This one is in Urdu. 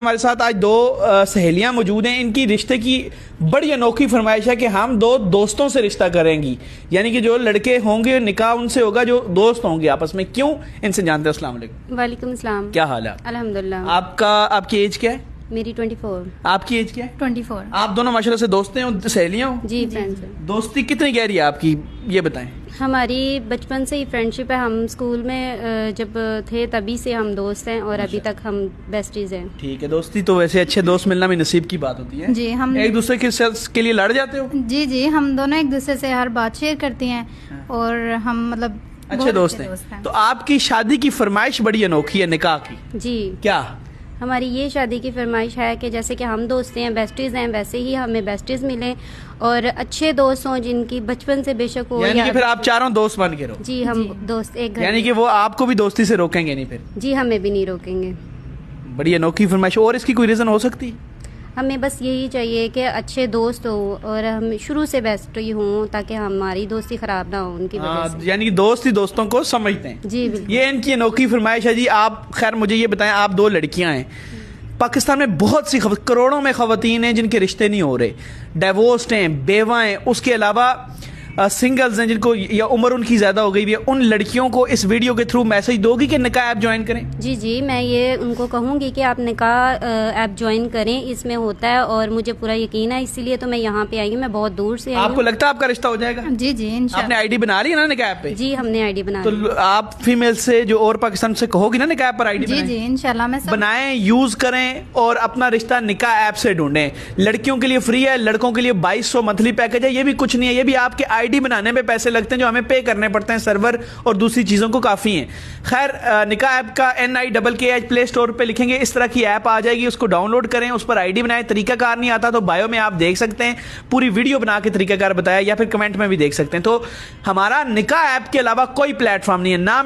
ہمارے ساتھ آج دو سہیلیاں موجود ہیں. ان کی رشتے کی بڑی انوکھی فرمائش ہے کہ ہم دو دوستوں سے رشتہ کریں گی, یعنی کہ جو لڑکے ہوں گے نکاح ان سے ہوگا جو دوست ہوں گے آپس میں. کیوں؟ ان سے جانتے ہیں. السلام علیکم. وعلیکم السلام. کیا حال ہے؟ الحمدللہ. آپ کی ایج کیا ہے؟ میری 24. آپ کی ایج کیا ہے؟ 24. آپ دونوں ماشاءاللہ سے دوست ہیں, سہیلیاں ہوں؟ جی فرینڈس. دوستی کتنی گہری ہے آپ کی, یہ بتائیں. ہماری بچپن سے ہی فرینڈشپ ہے. ہم اسکول میں جب تھے تبھی سے ہم دوست ہیں اور ابھی تک ہم بیسٹیز ہیں. ٹھیک ہے. دوستی تو ویسے اچھے دوست ملنا بھی نصیب کی بات ہوتی ہے. جی, ہم ایک دوسرے کے لیے لڑ جاتے ہو؟ جی, ہم دونوں ایک دوسرے سے ہر بات شیئر کرتی ہیں اور ہم مطلب اچھے دوست ہیں. تو آپ کی شادی کی فرمائش بڑی انوکھی ہے نکاح کی. جی. کیا ہماری یہ شادی کی فرمائش ہے کہ جیسے کہ ہم دوست ہیں, بیسٹیز ہیں, ویسے ہی ہمیں بیسٹیز ملیں اور اچھے دوست ہوں جن کی بچپن سے بے شک ہو. یعنی کہ پھر آپ چاروں دوست بن کے رہو؟ جی, ہم دوست ایک گھر. یعنی کہ وہ آپ کو بھی دوستی سے روکیں گے نہیں پھر؟ جی, ہمیں بھی نہیں روکیں گے. بڑی انوکھی فرمائش. اور اس کی کوئی ریزن ہو سکتی؟ ہمیں بس یہی چاہیے کہ اچھے دوست ہو اور ہم شروع سے بیسٹ ہی ہوں تاکہ ہماری دوستی خراب نہ ہو ان کی وجہ سے. یعنی کہ دوست ہی دوستوں کو سمجھتے ہیں. جی بالکل. یہ ان کی انوکھی فرمائش ہے. جی آپ خیر مجھے یہ بتائیں, آپ دو لڑکیاں ہیں, پاکستان میں بہت سی کروڑوں میں خواتین ہیں جن کے رشتے نہیں ہو رہے, ڈیورسڈ ہیں, بیوہ ہیں, اس کے علاوہ سنگلز ہیں جن کو یا عمر ان کی زیادہ ہو گئی ہے. ان لڑکیوں کو اس ویڈیو کے تھرو میسج دو گی کہ نکاح ایپ جوائن کریں؟ جی, میں یہ ان کو کہوں گی کہ آپ نکاح ایپ جوائن کریں, اس میں ہوتا ہے اور مجھے پورا یقین ہے, اسی لیے تو میں یہاں پہ آئی ہوں. میں بہت دور سے آئی ہوں. آپ کو لگتا ہے آپ کا رشتہ ہو جائے گا؟ جی, آپ نے آئی ڈی بنا لی ہے نا نکاح ایپ پہ؟ جی, ہم نے آئی ڈی بنا لی. تو آپ فیمیل سے جو اور پاکستان سے کہو گی نا نکاح app per I D G, انشاءاللہ میں بنائیں, یوز کریں اور اپنا رشتہ نکاح ایپ سے ڈھونڈیں. لڑکیوں کے لیے فری ہے, لڑکوں کے لیے 2200 منتھلی پیکج ہے. یہ بھی کچھ نہیں ہے, یہ بھی آپ کے آئی ڈی بنانے میں پیسے لگتے ہیں جو ہمیں پے کرنے پڑتے ہیں, سرور اور دوسری چیزوں کو کافی ہیں. خیر نکاح ایپ کا NIKKH پلے اسٹور پہ لکھیں گے, اس طرح کی ایپ آ جائے گی, اس کو ڈاؤن لوڈ کریں, اس پر آئی ڈی بنائیں. طریقہ کار نہیں آتا تو بایو میں آپ دیکھ سکتے ہیں, پوری ویڈیو بنا کے طریقہ کار بتایا, یا پھر کمنٹ میں بھی دیکھ سکتے ہیں. تو ہمارا نکاح ایپ کے علاوہ کوئی پلیٹ فارم نہیں ہے, نہ